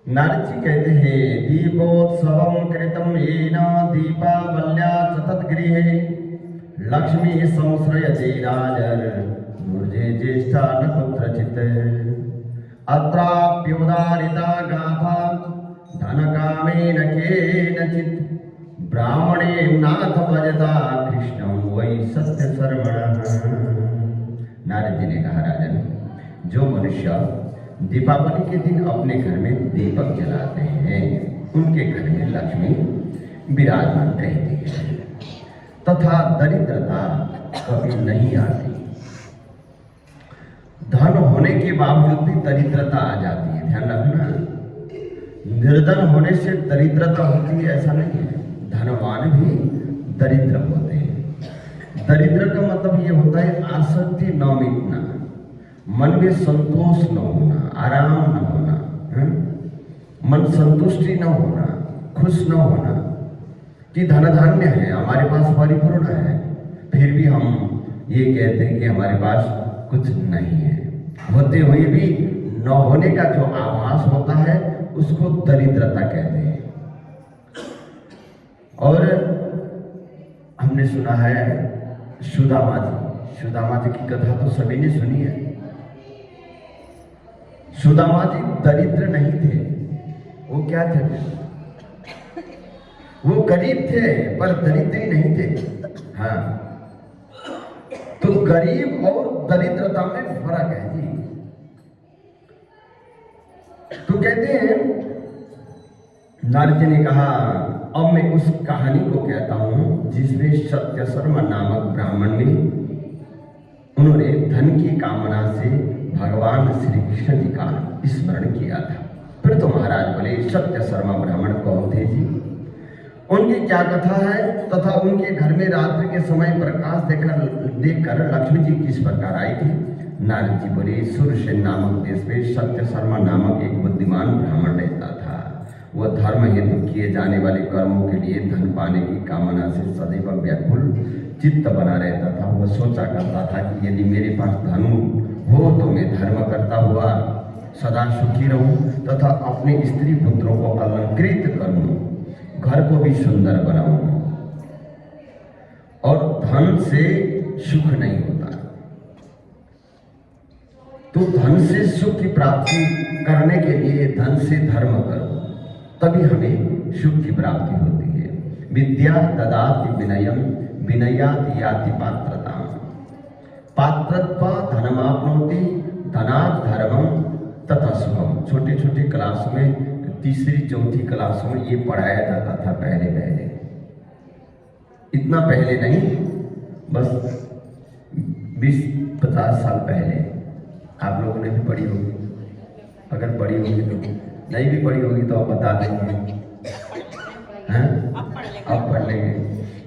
नारद जी कहते हैं दीपोत्सवं कृतं येन दीपावल्या च तद्गृहे लक्ष्मी संश्रयते राजर्नुर्जे ज्येष्ठा न कुत्रचित् अत्राप्योदारिता गाथा धनकामेन केनचित् ब्राह्मणे नाथ भजता कृष्णं वै सत्यशर्मणः। नारद जी ने कहा राजन, जो मनुष्य दीपावली के दिन अपने घर में दीपक जलाते हैं उनके घर में लक्ष्मी विराजमान रहती है तथा दरिद्रता कभी नहीं आती। धन होने के बावजूद भी दरिद्रता आ जाती है, ध्यान रखना। निर्धन होने से दरिद्रता होती है ऐसा नहीं है, धनवान भी दरिद्र होते हैं। दरिद्र का मतलब ये होता है आसक्ति न मिटना, मन में संतोष न होना, आराम न होना, मन संतुष्टि न होना, खुश न होना कि धन धान्य है हमारे पास परिपूर्ण है, फिर भी हम ये कहते हैं कि हमारे पास कुछ नहीं है। होते हुए भी न होने का जो आभास होता है उसको दरिद्रता कहते हैं। और हमने सुना है सुदामा जी की कथा तो सभी ने सुनी है। सुदामा जी दरिद्र नहीं थे, वो क्या थे? वो गरीब थे पर दरिद्र नहीं थे। हाँ, तो गरीब और दरिद्रता में फर्क है जी। तो कहते हैं नारद जी ने कहा, अब मैं उस कहानी को कहता हूं जिसमें सत्यशर्मा नामक ब्राह्मण ने उन्होंने धन की कामना से भगवान श्री कृष्ण जी का स्मरण किया था। फिर तो महाराज बोले, सत्यशर्मा ब्राह्मण कौन थे जी, उनकी क्या कथा है तथा उनके घर में रात्रि के समय प्रकाश देखकर लक्ष्मी जी किस प्रकार आई थी। नारद जी बोले, सुरसेन नामक देश में सत्यशर्मा नामक एक बुद्धिमान ब्राह्मण रहता था। वह धर्म हेतु किए जाने वाले कर्मों के लिए धन पाने की कामना से सदैव व्याकुल चित्त बना रहता था। वह सोचा करता था कि यदि मेरे पास धन हो तो मैं धर्म करता हुआ सदा सुखी रहूं तथा अपने स्त्री पुत्रों को अलंकृत करूं, घर को भी सुंदर बनाऊं। और धन से सुख नहीं होता, तो धन से सुख की प्राप्ति करने के लिए धन से धर्म करो, तभी हमें सुख की प्राप्ति होती है। विद्या ददाति विनयम विनयाति याति पात्रता, पात्रत्वा धनमाप्नोति धनात् धर्मम तथा सुखम। छोटे छोटे क्लास में, तीसरी चौथी क्लास में ये पढ़ाया जाता था पहले, इतना पहले नहीं, बस 20-50 साल पहले। आप लोगों ने भी पढ़ी होगी, अगर पढ़ी होगी तो, नहीं भी पढ़ी होगी तो आप बता देंगे, हैं? अब पढ़ लेंगे।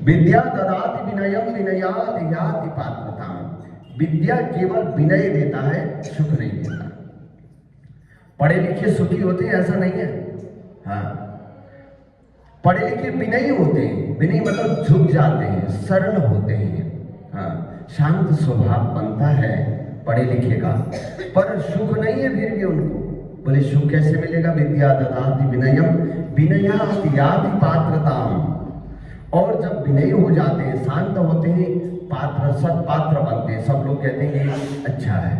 विद्या ददाति विनयम विनयात् याति पात्रता। विद्या केवल विनय देता है, सुख नहीं देता। पढ़े लिखे सुखी होते हैं ऐसा नहीं है। हाँ, पढ़े लिखे विनयी होते हैं, विनयी मतलब झुक जाते हैं, सरल होते हैं। हाँ, शांत स्वभाव बनता है पढ़े लिखे का, पर सुख नहीं है फिर भी उनको। बोले सुख कैसे मिलेगा? विद्या ददाति विनयम विनयाति याति पात्रताम। और जब विनयी हो जाते हैं, शांत होते हैं, पात्र सत्पात्र बनते हैं। सब लोग कहते हैं अच्छा है,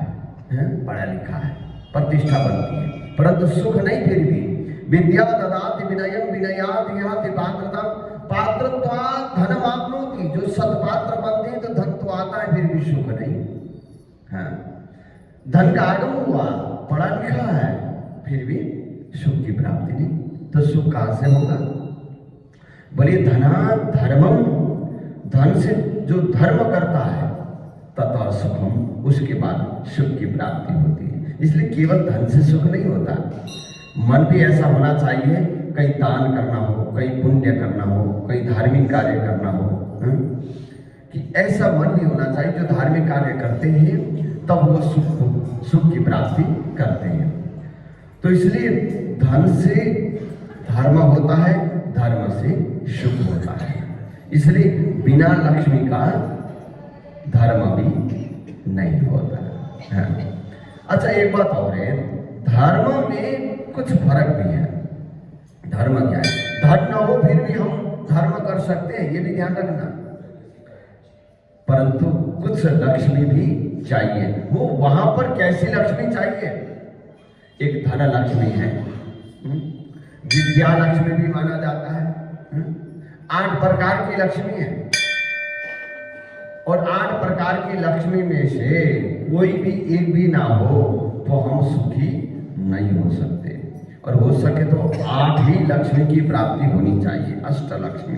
पढ़ा लिखा है, प्रतिष्ठा बनती है, परंतु सुख नहीं फिर भी। विद्या ददाति विनयम विनयाति याति पात्रताम पात्रत्वात् धनमाप्नोति। जो सत्पात्र बनते हैं तो धन तो आता है, फिर भी सुख नहीं। हाँ, धन का आगम हुआ, पढ़ा लिखा है, फिर भी सुख की प्राप्ति नहीं, तो सुख कहां से होगा? बोलिए धनात् धर्मम, धन से जो धर्म करता है तथा सुखम, उसके बाद सुख की प्राप्ति होती है। इसलिए केवल धन से सुख नहीं होता, मन भी ऐसा होना चाहिए, कहीं दान करना हो, कहीं पुण्य करना हो, कहीं धार्मिक कार्य करना हो, कि ऐसा मन भी होना चाहिए जो धार्मिक कार्य करते हैं तब वो सुख की प्राप्ति करते हैं। तो इसलिए धन से धर्म होता है, धर्म से सुख होता है। इसलिए बिना लक्ष्मी का धर्म भी नहीं होता है। अच्छा, एक बात और है, धर्म में कुछ फर्क भी है। धर्म क्या है? धन न हो फिर भी हम धर्म कर सकते हैं, ये भी ध्यान रखना। परंतु कुछ लक्ष्मी भी चाहिए। वो वहां पर कैसी लक्ष्मी चाहिए? एक धन लक्ष्मी है, विद्या लक्ष्मी भी माना जाता है। 8 प्रकार की लक्ष्मी है, और 8 प्रकार की लक्ष्मी में से कोई भी एक भी ना हो तो हम सुखी नहीं हो सकते। और हो सके तो 8 ही लक्ष्मी की प्राप्ति होनी चाहिए, अष्ट लक्ष्मी।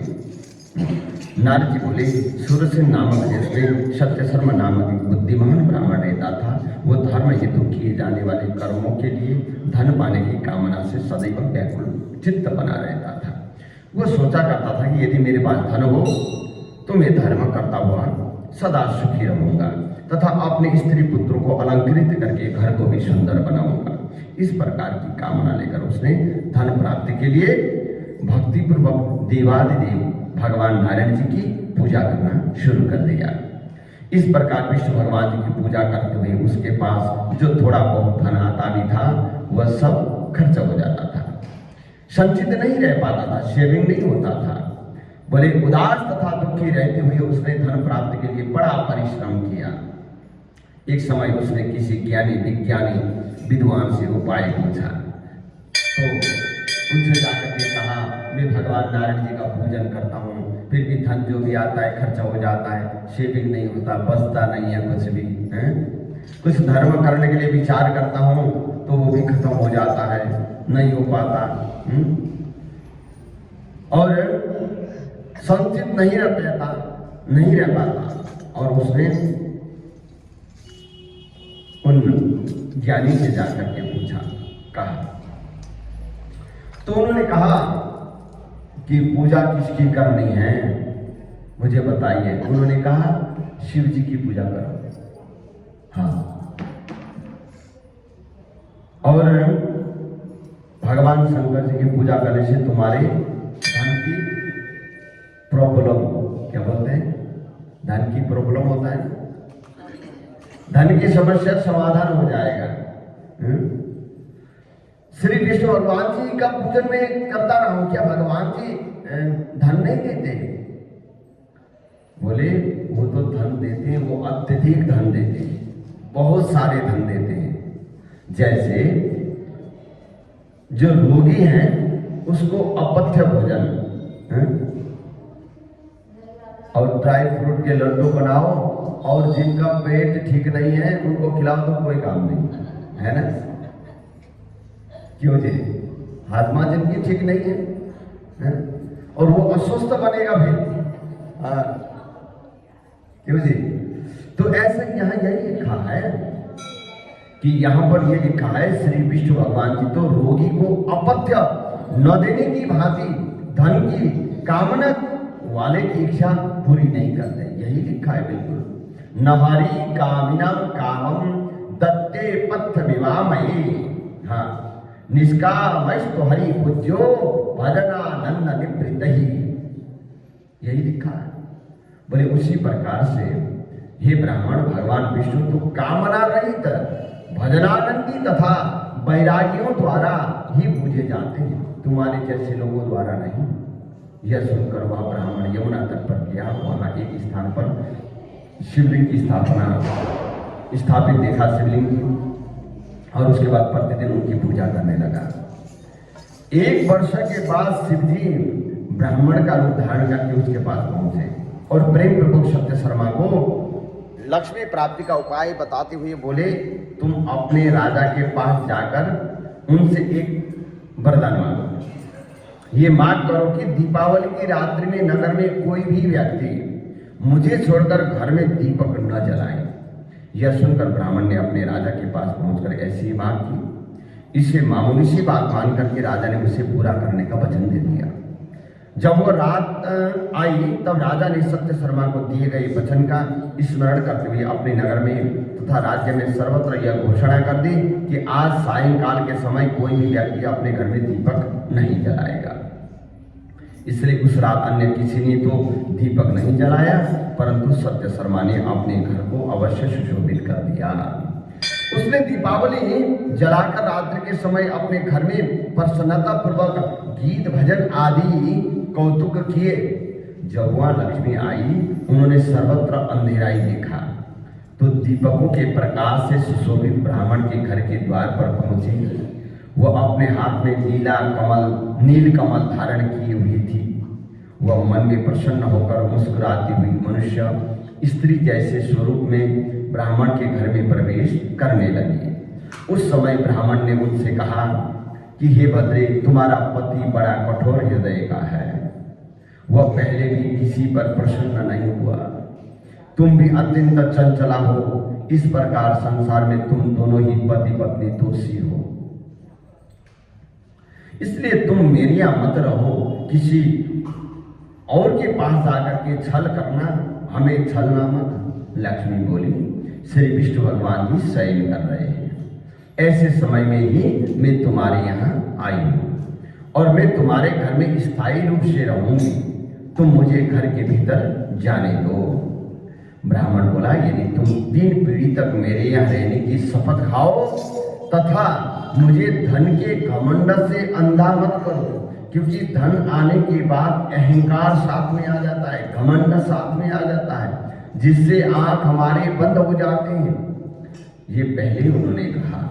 नारद जी बोले, सूरसेन नामक देश में सत्यशर्मा नामक एक बुद्धिमान ब्राह्मण रहता था। वो धर्म हेतु किए जाने वाले कर्मों के लिए धन पाने की कामना से सदैव व्याकुल चित्त बना रहता था। वो सोचा करता था कि यदि मेरे पास धन हो तो मैं धर्म करता हुआ सदा सुखी रहूंगा तथा अपने स्त्री पुत्रों को अलंकृत करके घर को भी सुंदर बनाऊंगा। इस प्रकार की कामना लेकर उसने धन प्राप्ति के लिए भक्तिपूर्वक देवादिदेव भगवान नारायण जी की पूजा करना शुरू कर दिया। इस प्रकार विष्णु भगवान जी की पूजा करते हुए उसके पास जो थोड़ा बहुत धन आता भी था वह सब खर्च हो जाता था, संचित नहीं रह पाता था, सेविंग नहीं होता था। बोले उदास तथा दुखी रहते हुए उसने धन प्राप्ति के लिए बड़ा परिश्रम किया। एक समय उसने किसी ज्ञानी विज्ञानी विद्वान से उपाय पूछा, तो उनसे जाकर के कहा, मैं भगवान नारायण जी का पूजन करता हूँ, फिर भी धन जो भी आता है खर्चा हो जाता है, सेविंग नहीं होता, बचता नहीं है कुछ भी है। कुछ धर्म करने के लिए विचार करता हूँ तो वो भी खत्म हो जाता है, नहीं हो पाता। और संचित नहीं रह पाता। और उसने उन ज्ञानी से जाकर के पूछा, कहा तो उन्होंने कहा कि पूजा किसकी करनी है मुझे बताइए। उन्होंने कहा शिव जी की पूजा करो। हाँ, और भगवान शंकर जी की पूजा करने से तुम्हारे धन की प्रॉब्लम, क्या बोलते हैं, धन की प्रॉब्लम होता है, धन की समस्या समाधान हो जाएगा। श्री विष्णु भगवान जी का पूजन में करता रहा हूं, क्या भगवान जी धन नहीं देते? बोले वो तो धन देते हैं, वो अत्यधिक धन देते हैं, बहुत सारे धन देते हैं। जैसे जो रोगी हैं उसको अपथ्य भोजन और ड्राई फ्रूट के लड्डू बनाओ, और जिनका पेट ठीक नहीं है उनको खिलाओ तो कोई काम नहीं है ना। क्यों जी? हाजमा जिनकी ठीक नहीं है और वो अस्वस्थ बनेगा फिर। क्यों जी? तो ऐसे यहाँ यही लिखा है कि यहाँ पर ये लिखा है श्री विष्णु भगवान जी तो रोगी को अपथ्य न देने की भांति धन की कामना वाले की इच्छा पूरी नहीं करते। यही लिखा है बिल्कुल। नवारी कामिनम कामम दत्ते पथ विवामयी। हाँ, निष्कामस्तु हरि पूज्यो भजनानंद निवृत्त ही, यही लिखा है। बोले उसी प्रकार से हे ब्राह्मण, भगवान विष्णु तो कामना रहित भजनानंदी तथा वैरागियों द्वारा ही पूजे जाते हैं, तुम्हारे जैसे लोगों द्वारा नहीं। यह सुनकर वह ब्राह्मण यमुना तट पर गया। वहां एक स्थान पर शिवलिंग की स्थापित देखा शिवलिंग की, और उसके बाद प्रतिदिन उनकी पूजा करने लगा। 1 वर्ष के बाद शिवजी ब्राह्मण का रूप धारण करके उसके पास पहुंचे और प्रेम प्रभु सत्यशर्मा को लक्ष्मी प्राप्ति का उपाय बताते हुए बोले, तुम अपने राजा के पास जाकर उनसे एक वरदान मांगो। ये मांग करो कि दीपावली की रात्रि में नगर में कोई भी व्यक्ति मुझे छोड़कर घर में दीपक न जलाए। यह सुनकर ब्राह्मण ने अपने राजा के पास पहुंचकर ऐसी बात की। इसे मामूली सी बात मान करके राजा ने उसे पूरा करने का वचन दे दिया। जब वो रात आई तब राजा ने सत्यशर्मा को दिए गए वचन का स्मरण करते हुए अपने नगर में तथा राज्य में सर्वत्र यह घोषणा कर दी कि आज सायंकाल के समय कोई भी व्यक्ति अपने घर में दीपक नहीं जलाएगा। इसलिए उस रात अन्य किसी ने तो दीपक नहीं जलाया, परंतु सत्यशर्मा ने अपने घर को अवश्य सुशोभित कर दिया। उसने दीपावली जलाकर रात्रि के समय अपने घर में प्रसन्नता पूर्वक गीत भजन आदि कौतुक किए। जब वहां लक्ष्मी आई, उन्होंने सर्वत्र अंधेराई देखा, तो दीपकों के प्रकाश से सुशोभित ब्राह्मण के घर के द्वार पर पहुंचे। वह अपने हाथ में नील कमल धारण किए हुई थी। वह मन में प्रसन्न होकर मुस्कुराती हुई मनुष्य स्त्री जैसे स्वरूप में ब्राह्मण के घर में प्रवेश करने लगी। उस समय ब्राह्मण ने उनसे कहा कि हे भद्रे, तुम्हारा पति बड़ा कठोर हृदय का है। वह पहले भी किसी पर प्रसन्न नहीं हुआ। तुम भी अत्यंत चंचला हो। इस प्रकार संसार में तुम दोनों ही पति पत्नी दोषी हो। इसलिए तुम मेरी यहां मत रहो। किसी और के पास जाकर के छल करना, हमें छलना मत। लक्ष्मी बोली, श्री विष्णु भगवान जी शयन कर रहे हैं। ऐसे समय में ही मैं तुम्हारे यहाँ आई हूँ और मैं तुम्हारे घर में स्थायी रूप से रहूंगी। तुम मुझे घर के भीतर जाने दो। ब्राह्मण बोला, यदि तुम 3 पीढ़ी तक मेरे यहाँ रहने की शपथ खाओ तथा मुझे धन के घमंड से अंधा मत करो, क्योंकि धन आने के बाद अहंकार साथ में आ जाता है, घमंड साथ में आ जाता है, जिससे आंख हमारे बंद हो जाते हैं। ये पहले उन्होंने कहा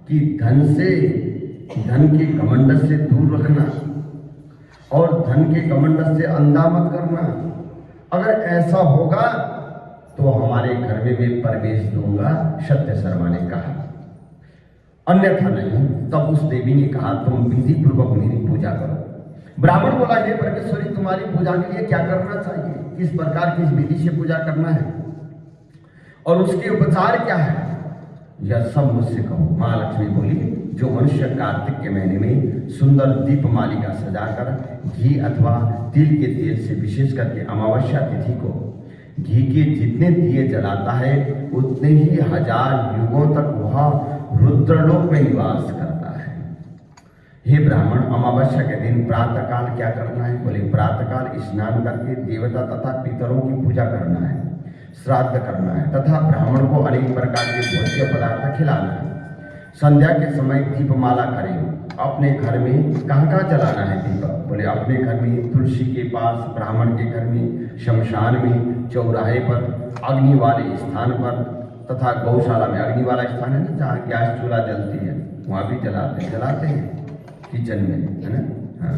कि धन के घमंड से दूर रखना और धन के घमंड से अंधा मत करना। अगर ऐसा होगा तो हमारे घर में मैं प्रवेश दूंगा, सत्य शर्मा ने कहा, अन्यथा नहीं। तब उस देवी ने कहा, तुम विधि पूर्वक मेरी पूजा करो। ब्राह्मण बोला, हे परमेश्वरी, तुम्हारी पूजा के लिए क्या करना चाहिए, किस प्रकार की विधि से पूजा करना है और उसके उपचार क्या है, यह सब मुझसे कहो। महालक्ष्मी बोली, जो मनुष्य कार्तिक के महीने में सुंदर दीप मालिका सजाकर घी अथवा तिल के तेल से, विशेष करके अमावस्या तिथि को घी के जितने दिए जलाता है, उतने ही 1000 युगों तक वह रुद्रलोक में निवास करता है। हे ब्राह्मण, अमावस्या के दिन प्रातःकाल क्या करना है? बोले, प्रातःकाल स्नान करके देवता तथा पितरों की पूजा करना है, श्राद्ध करना है तथा ब्राह्मण को अनेक प्रकार के भोज्य पदार्थ खिलाना है। संध्या के समय दीपमाला करें। अपने घर में कहाँ जलाना है दीपक? बोले, अपने घर में तुलसी के पास, ब्राह्मण के घर में, शमशान में, चौराहे पर, अग्नि वाले स्थान पर तथा गौशाला में। अग्नि वाला स्थान है ना, जहाँ गैस चूल्हा जलती है, वहाँ भी जलाते हैं किचन में, है ना। हाँ,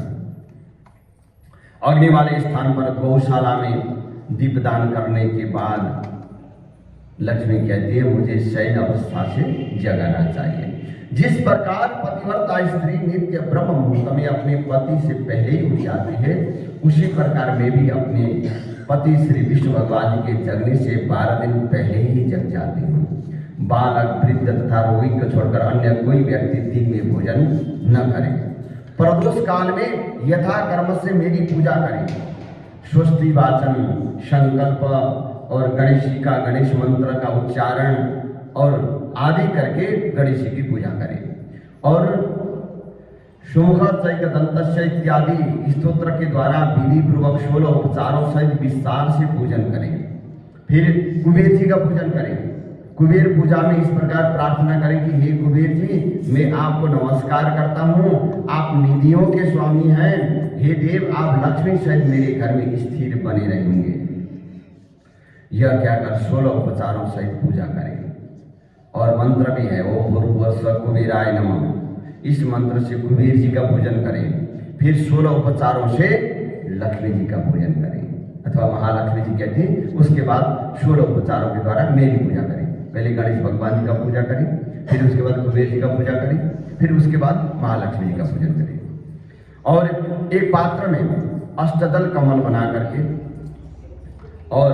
अग्नि वाले स्थान पर, गौशाला में दीपदान करने के बाद लक्ष्मी कहती है, मुझे शयन अवस्था से जगाना चाहिए। जिस प्रकार पतिव्रता स्त्री नित्य ब्रह्म मुहूर्त में अपने पति से पहले ही उठ जाती है, उसी प्रकार मैं भी अपने पति श्री विष्णु भगवान जी के जगने से 12 दिन पहले ही जग जाती हूँ। बालक, वृद्ध तथा रोगी को छोड़कर अन्य कोई व्यक्ति दिन में भोजन न करे। प्रदोष काल में यथा कर्म से मेरी पूजा करें। स्वस्ति वाचन, संकल्प और गणेश जी का गणेश मंत्र का उच्चारण और आदि करके गणेश जी की पूजा करें और शुंभ चैकदंतस्य इत्यादि स्तोत्र के द्वारा विधि पूर्वक 16 उपचारों सहित विस्तार से पूजन करें। फिर कुबेर जी का पूजन करें। कुबेर पूजा में इस प्रकार प्रार्थना करें कि हे कुबेर जी, मैं आपको नमस्कार करता हूँ, आप निधियों के स्वामी हैं। हे देव, आप लक्ष्मी सहित मेरे घर में स्थिर बने रहेंगे। यह क्या कर 16 उपचारों सहित पूजा करें। और मंत्र भी है, ओम भूर्भुवस्सुः कुबेराय नमः। इस मंत्र से कुबेर जी का पूजन करें। फिर 16 उपचारों से लक्ष्मी जी का पूजन करें अथवा महालक्ष्मी जी कहती है। उसके बाद 16 उपचारों के द्वारा मेरी पूजा करें। पहले गणेश भगवान जी का पूजा करें, फिर उसके बाद कुबेर जी का पूजा करें, फिर उसके बाद महालक्ष्मी जी का पूजन करें। और एक पात्र में अष्टदल कमल बना करके और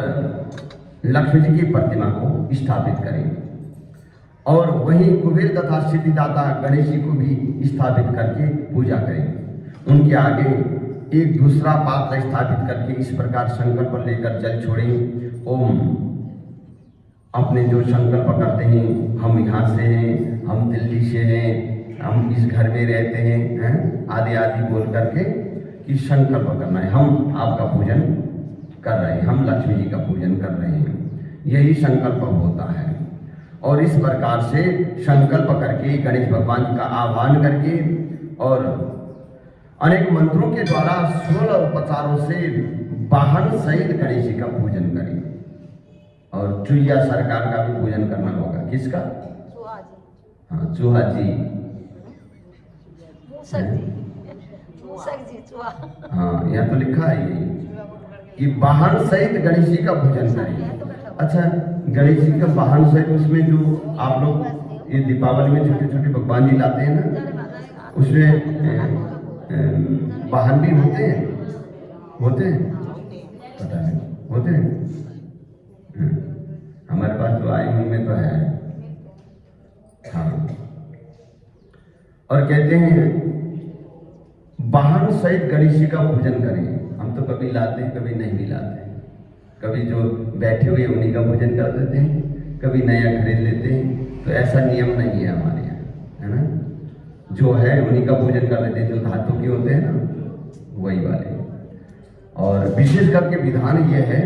लक्ष्मी जी की प्रतिमा को स्थापित करें और वहीं कुबेर तथा सिद्धिदाता गणेश जी को भी स्थापित करके पूजा करें। उनके आगे एक दूसरा पात्र स्थापित करके इस प्रकार संकल्प लेकर जल छोड़ें। ओम, अपने जो संकल्प करते हैं, हम यहाँ से हैं, हम दिल्ली से हैं, हम इस घर में रहते हैं, आदि आदि बोल करके कि संकल्प करना है, हम आपका पूजन कर रहे हैं, हम लक्ष्मी जी का पूजन कर रहे हैं, यही संकल्प होता है। और इस प्रकार से संकल्प करके गणेश भगवान का आह्वान करके और अनेक मंत्रों के द्वारा 16 उपचारों से वाहन सहित गणेश जी का पूजन करें। और चूहिया सरकार का भी पूजन करना होगा। किसका? चूहा जी। हाँ, चूहा जी। चूहा। हाँ, यहाँ तो लिखा है यही कि वाहन सहित गणेश जी का पूजन करें। अच्छा, गणेश जी का वाहन सहित उसमें जो आप लोग ये दीपावली में छोटे छोटे भगवान जी लाते हैं ना, उसमें वाहन भी होते हैं पता नहीं होते हैं। हमारे पास तो आई उनमें तो है। हाँ, और कहते हैं वाहन सहित गणेश जी का पूजन करें। हम तो कभी लाते हैं, कभी नहीं भी लाते हैं। कभी जो बैठे हुए उन्हीं का पूजन कर देते हैं, कभी नया खरीद लेते हैं। तो ऐसा नियम नहीं है हमारे यहाँ, है ना। जो है उन्हीं का पूजन कर देते हैं, जो धातु के होते हैं ना वही वाले। और विशेष करके विधान यह है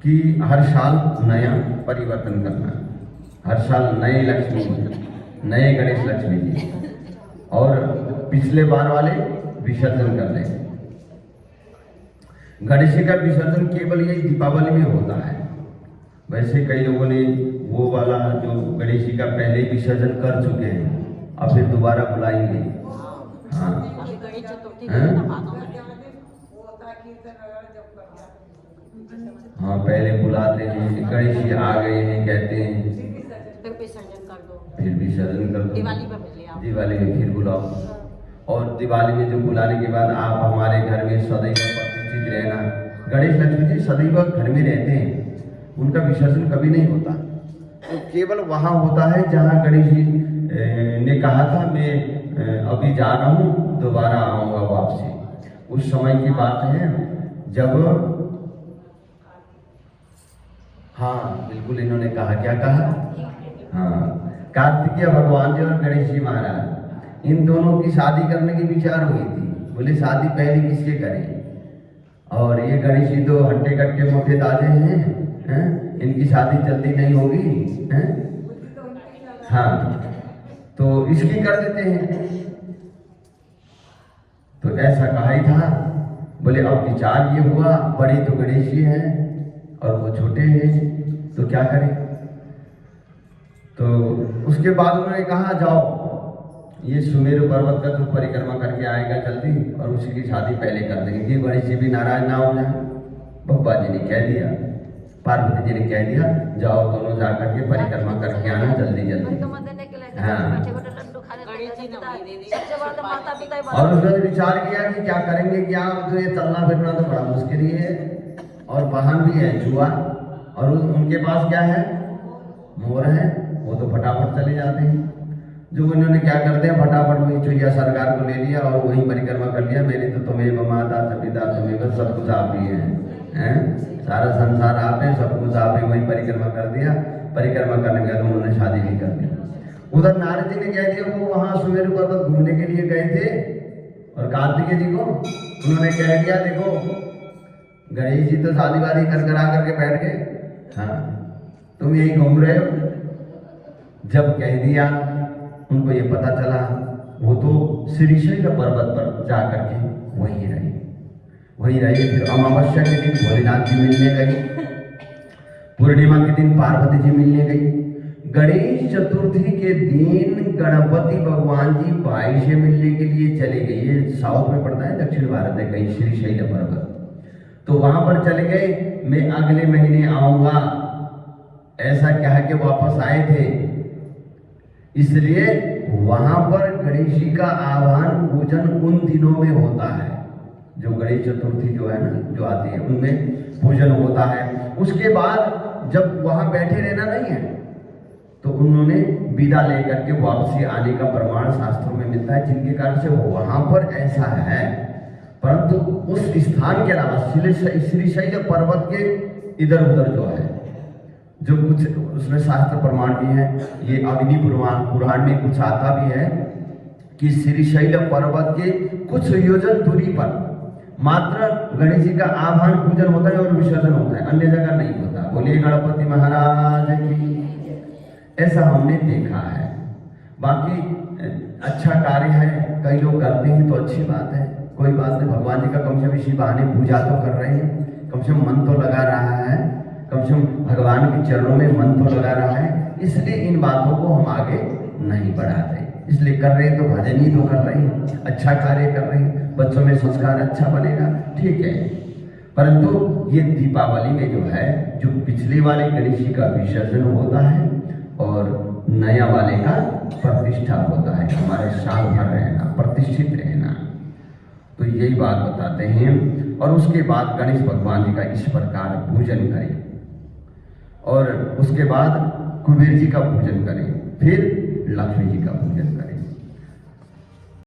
कि हर साल नया परिवर्तन करना, हर साल नए लक्ष्मी जी, नए गणेश लक्ष्मी जी, और पिछले बार वाले विसर्जन कर दें। गणेश जी का विसर्जन केवल ये दीपावली में होता है। वैसे कई लोगों ने वो वाला जो गणेश जी का पहले विसर्जन कर चुके हैं, अब फिर दोबारा बुलाएंगे। हाँ, हाँ, पहले बुलाते हैं, गणेश जी आ गए हैं कहते हैं, फिर विसर्जन कर दो, दिवाली में फिर बुलाओ। और दिवाली में जो बुलाने के बाद आप हमारे घर में सदैव प्रतिष्ठित रहना। गणेश लक्ष्मी जी सदैव घर में रहते हैं, उनका विसर्जन कभी नहीं होता। तो केवल वहाँ होता है जहाँ गणेश जी ने कहा था मैं अभी जा रहा हूँ, दोबारा आऊँगा वापसी। उस समय की बात है जब, हाँ बिल्कुल, इन्होंने कहा, क्या कहा? हाँ, कार्तिकेय भगवान जी और गणेश जी महाराज, इन दोनों की शादी करने की विचार हुई थी। बोले शादी पहले किसके करें? और ये गणेश जी तो हट्टे कट्टे मोटे ताजे हैं, इनकी शादी जल्दी नहीं होगी, हैं? हाँ, तो इसकी कर देते हैं। तो ऐसा कहा ही था। बोले अब विचार ये हुआ, बड़े तो गणेश जी हैं और वो छोटे हैं, तो क्या करें? तो उसके बाद उन्होंने कहा जाओ, ये सुमेरु पर्वत का जो परिक्रमा करके आएगा जल्दी, और उसी की शादी पहले कर देंगे कि गणेश जी भी नाराज ना हो जाए। बप्पा जी ने कह दिया, पार्वती जी ने कह दिया, जाओ दोनों जा करके परिक्रमा करके आना जल्दी जल्दी। हाँ, और उसने विचार किया कि क्या करेंगे, क्या तो ये चलना फिरना तो बड़ा मुश्किल ही है, और वाहन भी है चूहा, और उनके पास क्या है? मोर है, वो तो फटाफट चले जाते हैं। जो उन्होंने क्या करते हैं, फटाफट वही चूहिया सरकार को ले लिया और वही परिक्रमा कर लिया। मेरी तो तुम्हें माता पिता तुम्हें सब कुछ आप ही हैं, सारा संसार आप है, सब कुछ आप ही। वही परिक्रमा कर दिया। परिक्रमा करने के बाद उन्होंने शादी भी कर दी। उधर नारद जी ने कह दिया, वो वहाँ सुमेरु पर्वत घूमने के लिए गए थे, और कार्तिकेय जी को उन्होंने कह दिया, देखो गणेश जी तो शादी वादी कर आ करके बैठ गए, हाँ तुम यही घूम रहे हो। जब कह दिया, उनको ये पता चला, वो तो श्रीशैल पर्वत पर जा करके वहीं रहे। फिर अमावस्या के दिन भोलेनाथ जी मिलने गई, पूर्णिमा के दिन पार्वती जी मिलने गई, गणेश चतुर्थी के दिन गणपति भगवान जी भाई से मिलने के लिए चले गए। ये साउथ में पड़ता है, दक्षिण भारत में कहीं श्रीशैल पर्वत, तो वहां पर चले गए। मैं अगले महीने आऊंगा ऐसा कह के वापस आए थे। इसलिए वहां पर गणेश जी का आह्वान पूजन उन दिनों में होता है, जो गणेश चतुर्थी जो है ना, जो आती है, उनमें पूजन होता है। उसके बाद जब वहां बैठे रहना नहीं है, तो उन्होंने विदा लेकर के वापसी आने का प्रमाण शास्त्रों में मिलता है, जिनके कारण से वहां पर ऐसा है। परंतु उस स्थान के अलावा श्रीशैल पर्वत के इधर उधर जो है, जो कुछ उसमें शास्त्र प्रमाण भी है, ये अग्नि पुराण में कुछ आता भी है कि श्रीशैल पर्वत के कुछ योजन दूरी पर मात्र गणेश जी का आह्वान पूजन होता है और विसर्जन होता है, अन्य जगह नहीं होता। बोलिए गणपति महाराज की। ऐसा हमने देखा है। बाकी अच्छा कार्य है, कई लोग करते हैं तो अच्छी बात है, कोई बात नहीं। भगवान जी का कम से कम इसी बहाने पूजा तो कर रहे हैं, कम से कम मन तो लगा रहा है, कम से कम भगवान के चरणों में मन तो लगा रहा है। इसलिए इन बातों को हम आगे नहीं बढ़ाते, इसलिए कर रहे हैं तो भजन ही तो कर रहे हैं, अच्छा कार्य कर रहे हैं, बच्चों में संस्कार अच्छा बनेगा, ठीक है। परंतु ये दीपावली में जो है, जो पिछले वाले गणेश जी का विसर्जन होता है और नया वाले का प्रतिष्ठा होता है, हमारे साल भर रहना, प्रतिष्ठित रहना, तो यही बात बताते हैं। और उसके बाद गणेश भगवान जी का इस प्रकार पूजन करें और उसके बाद कुबेर जी का पूजन करें, फिर लक्ष्मी जी का पूजन करें।